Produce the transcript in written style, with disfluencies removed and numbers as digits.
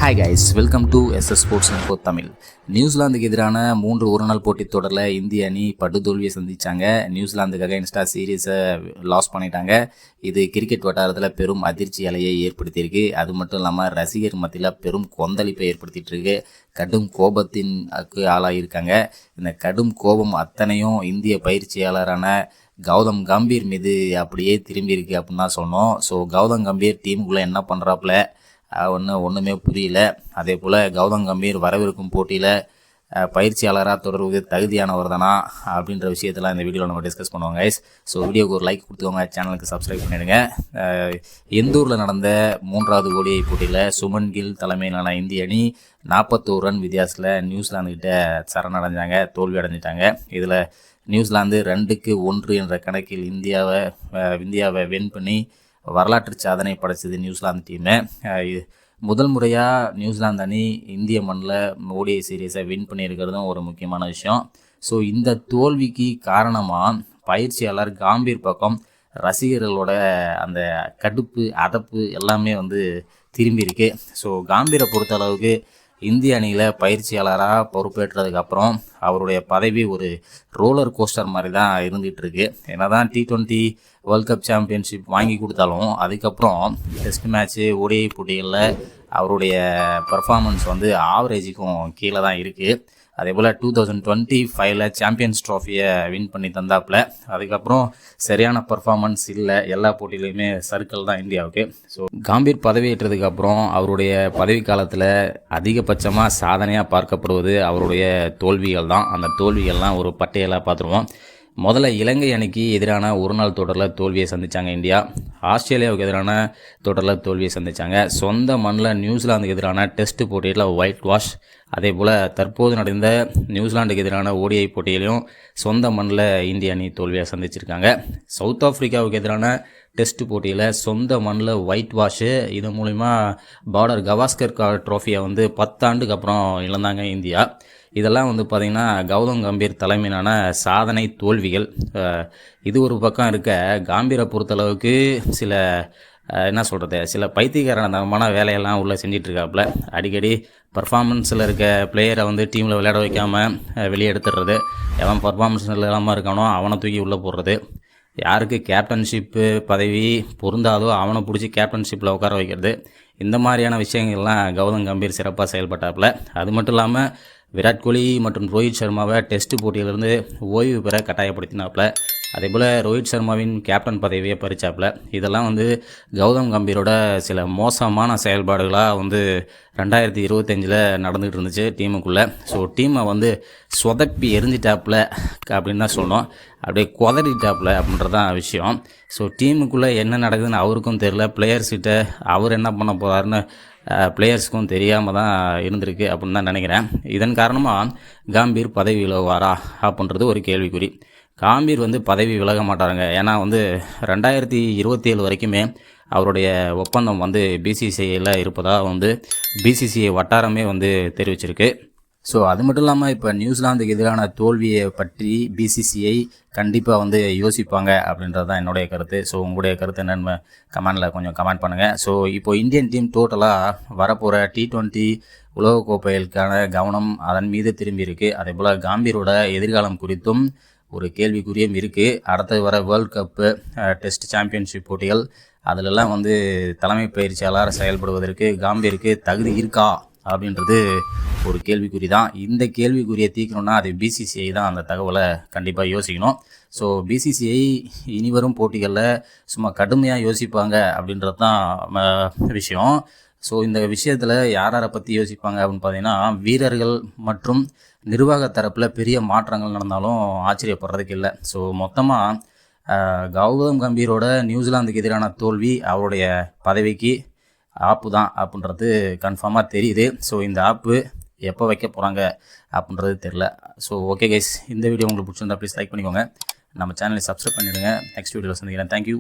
Hi guys, welcome to SS sports info Tamil. நியூசிலாந்துக்கு எதிரான 3 ஒருநாள் போட்டித் தொடரில் இந்திய அணி படுதோல்வியை சந்தித்தாங்க. நியூசிலாந்துக்காக இன்ஸ்டா சீரீஸை லாஸ் பண்ணிட்டாங்க. இது கிரிக்கெட் வட்டாரத்தில் பெரும் அதிர்ச்சி அலையை ஏற்படுத்தியிருக்கு. அது மட்டும் இல்லாமல் ரசிகர் மத்தியில் பெரும் கொந்தளிப்பை ஏற்படுத்திட்டு இருக்கு. கடும் கோபத்தின் ஆளாகியிருக்காங்க. இந்த கடும் கோபம் அத்தனையும் இந்திய பயிற்சியாளரான கௌதம் கம்பீர் மீது அப்படியே திரும்பியிருக்கு அப்படின்னு தான் சொன்னோம். ஸோ கௌதம் கம்பீர் டீமுக்குள்ளே என்ன பண்ணுறாப்புல ஒன்றுமே புரியல. அதே போல் கௌதம் கம்பீர் வரவிருக்கும் போட்டியில் பயிற்சியாளராக தொடர்புக்கு தகுதியானவர் தானா அப்படின்ற விஷயத்தெல்லாம் இந்த வீடியோவில் நம்ம டிஸ்கஸ் பண்ணுவோம் கைஸ். ஸோ வீடியோக்கு ஒரு லைக் கொடுத்துக்கோங்க, சேனலுக்கு சப்ஸ்கிரைப் பண்ணிடுங்க. எந்தூரில் நடந்த 3வது ODI போட்டியில் சுமன் கில் தலைமையிலான இந்திய அணி 41 ரன் வித்தியாசத்தில் நியூசிலாந்துக்கிட்ட சரணடைஞ்சாங்க, தோல்வி அடைஞ்சிட்டாங்க. இதில் நியூசிலாந்து 2-1 என்ற கணக்கில் இந்தியாவை வின் பண்ணி வரலாற்று சாதனை படைச்சது நியூசிலாந்து டீமு. முதல் முறையாக நியூசிலாந்து அணி இந்திய மண்ணில் ODI சீரீஸை வின் பண்ணியிருக்கிறதும் ஒரு முக்கியமான விஷயம். ஸோ இந்த தோல்விக்கு காரணமாக பயிற்சியாளர் காம்பீர் பக்கம் ரசிகர்களோட அந்த கடுப்பு அதப்பு எல்லாமே திரும்பியிருக்கு. ஸோ காம்பீரை பொறுத்த அளவுக்கு இந்திய அணியில் பயிற்சியாளராக பொறுப்பேற்றதுக்கப்புறம் அவருடைய பதவி ஒரு ரோலர் கோஸ்டர் மாதிரி தான் இருந்துகிட்ருக்கு. ஏன்னா தான் T20 வேர்ல்ட் கப் சாம்பியன்ஷிப் வாங்கி கொடுத்தாலும் அதுக்கப்புறம் டெஸ்ட் மேட்ச்சு ODI போட்டிகளில் அவருடைய பர்ஃபார்மன்ஸ் ஆவரேஜுக்கும் கீழே தான் இருக்குது. அதே போல் 2025 சாம்பியன்ஸ் ட்ராஃபியை வின் பண்ணி தந்தாப்புல. அதுக்கப்புறம் சரியான பர்ஃபார்மன்ஸ் இல்லை, எல்லா போட்டியிலையுமே சர்க்கிள் தான் இந்தியாவுக்கு. ஸோ காம்பீர் பதவியேற்றதுக்கப்புறம் அவருடைய பதவி காலத்தில் அதிகபட்சமாக சாதனையாக பார்க்கப்படுவது அவருடைய தோல்விகள் தான். அந்த தோல்விகள்லாம் ஒரு பட்டியலாக பார்த்துருவோம். முதல்ல இலங்கை அணிக்கு எதிரான ஒருநாள் தொடரில் தோல்வியை சந்தித்தாங்க இந்தியா. ஆஸ்திரேலியாவுக்கு எதிரான தொடரில் தோல்வியை சந்தித்தாங்க. சொந்த மண்ணில் நியூசிலாந்துக்கு எதிரான டெஸ்ட் போட்டியில் ஒயிட் வாஷ். அதே போல் தற்போது நடந்த நியூசிலாண்டுக்கு எதிரான ODI போட்டியிலையும் சொந்த மண்ணில் இந்திய அணி தோல்வியை சந்திச்சிருக்காங்க. சவுத் ஆஃப்ரிக்காவுக்கு எதிரான டெஸ்ட் போட்டியில் சொந்த மண்ணில் ஒயிட் வாஷு. இது மூலிமா பார்டர் கவாஸ்கர் ட்ராஃபியை 10 ஆண்டுக்கு அப்புறம் இழந்தாங்க இந்தியா. இதெல்லாம் பார்த்திங்கன்னா கௌதம் கம்பீர் தலைமையிலான சாதனை தோல்விகள். இது ஒரு பக்கம் இருக்க, காம்பீரை பொறுத்தளவுக்கு சில பைத்தியக்காரமான வேலையெல்லாம் உள்ளே செஞ்சிட்ருக்காப்புல. அடிக்கடி பர்ஃபார்மன்ஸில் இருக்க பிளேயரை டீமில் விளையாட வைக்காமல் வெளியே எடுத்துடுறது, எவன் பர்ஃபார்மன்ஸில் இல்லாமல் இருக்கானோ அவனை தூக்கி உள்ளே போடுறது, யாருக்கு கேப்டன்ஷிப்பு பதவி பொருந்தாதோ அவனை பிடிச்சி கேப்டன்ஷிப்பில் உட்கார வைக்கிறது, இந்த மாதிரியான விஷயங்கள்லாம் கௌதம் கம்பீர் சிறப்பாக செயல்பட்டாப்புல. அது மட்டும் இல்லாமல் விராட் கோலி மற்றும் ரோஹித் சர்மாவை டெஸ்ட் போட்டியிலிருந்து ஓய்வு பெற கட்டாயப்படுத்தினாப்புல. அதே போல் ரோஹித் சர்மாவின் கேப்டன் பதவியை பறிச்சாப்புல. இதெல்லாம் கௌதம் கம்பீரோட சில மோசமான செயல்பாடுகளாக 2025 நடந்துகிட்டு இருந்துச்சு டீமுக்குள்ளே. ஸோ டீமை சொதப்பி எரிஞ்சிட்டாப்புல அப்படின்னு தான் சொன்னோம். அப்படியே குதறிட்டாப்புல அப்படின்றதான் விஷயம். ஸோ டீமுக்குள்ளே என்ன நடக்குதுன்னு அவருக்கும் தெரியல, பிளேயர்ஸ்கிட்ட அவர் என்ன பண்ண போகிறாருன்னு பிளேயர்ஸுக்கும் தெரியாமல் தான் இருந்திருக்கு அப்படின்னு தான் நினைக்கிறேன். இதன் காரணமாக காம்பீர் பதவி விலகுவாரா அப்படின்றது ஒரு கேள்விக்குறி. காம்பீர் பதவி விலக மாட்டாருங்க. ஏன்னா 2027 வரைக்குமே அவருடைய ஒப்பந்தம் BCCIயில் இருப்பதாக BCCI வட்டாரமே தெரிவிச்சிருக்கு. ஸோ அது மட்டும் இல்லாமல் இப்போ நியூசிலாந்துக்கு எதிரான தோல்வியை பற்றி BCCI கண்டிப்பாக யோசிப்பாங்க அப்படின்றது தான் என்னுடைய கருத்து. ஸோ உங்களுடைய கருத்து என்னென்னு கமெண்டில் கொஞ்சம் கமெண்ட் பண்ணுங்கள். ஸோ இப்போ இந்தியன் டீம் டோட்டலாக வரப்போகிற T20 உலகக்கோப்பைகளுக்கான கவனம் அதன் மீது திரும்பி இருக்குது. அதே போல் காம்பீரோட எதிர்காலம் குறித்தும் ஒரு கேள்விக்குறியும் இருக்குது. அடுத்தது வர வேர்ல்ட் கப்பு டெஸ்ட் சாம்பியன்ஷிப் போட்டிகள் அதிலெல்லாம் தலைமை பயிற்சியாளர் செயல்படுவதற்கு காம்பீருக்கு தகுதி இருக்கா அப்படின்றது ஒரு கேள்விக்குறி தான். இந்த கேள்விக்குறியை தீர்க்கணும்னா அது BCCI தான் அந்த தகவலை கண்டிப்பாக யோசிக்கணும். ஸோ BCCI இனிவரும் போட்டிகளில் சும்மா கடுமையாக யோசிப்பாங்க அப்படின்றது தான் விஷயம். ஸோ இந்த விஷயத்தில் யாரை பற்றி யோசிப்பாங்க அப்படின்னு பார்த்தீங்கன்னா, வீரர்கள் மற்றும் நிர்வாக தரப்பில் பெரிய மாற்றங்கள் நடந்தாலும் ஆச்சரியப்படுறதுக்கு இல்லை. ஸோ மொத்தமாக கௌதம் கம்பீரோட நியூசிலாந்துக்கு எதிரான தோல்வி அவருடைய பதவிக்கு ஆப்பு தான் அப்படின்றது கன்ஃபார்மாக தெரியுது. ஸோ இந்த ஆப்பு எப்போ வைக்க போகிறாங்க அப்படின்றது தெரில. ஸோ ஓகே கைஸ், இந்த வீடியோ உங்களுக்கு பிடிச்சிருந்தா ப்ளீஸ் லைக் பண்ணிக்கோங்க, நம்ம சேனலை சப்ஸ்கிரைப் பண்ணிவிடுங்க. நெக்ஸ்ட் வீடியோவில் சந்திக்கிறேன். தேங்க்யூ.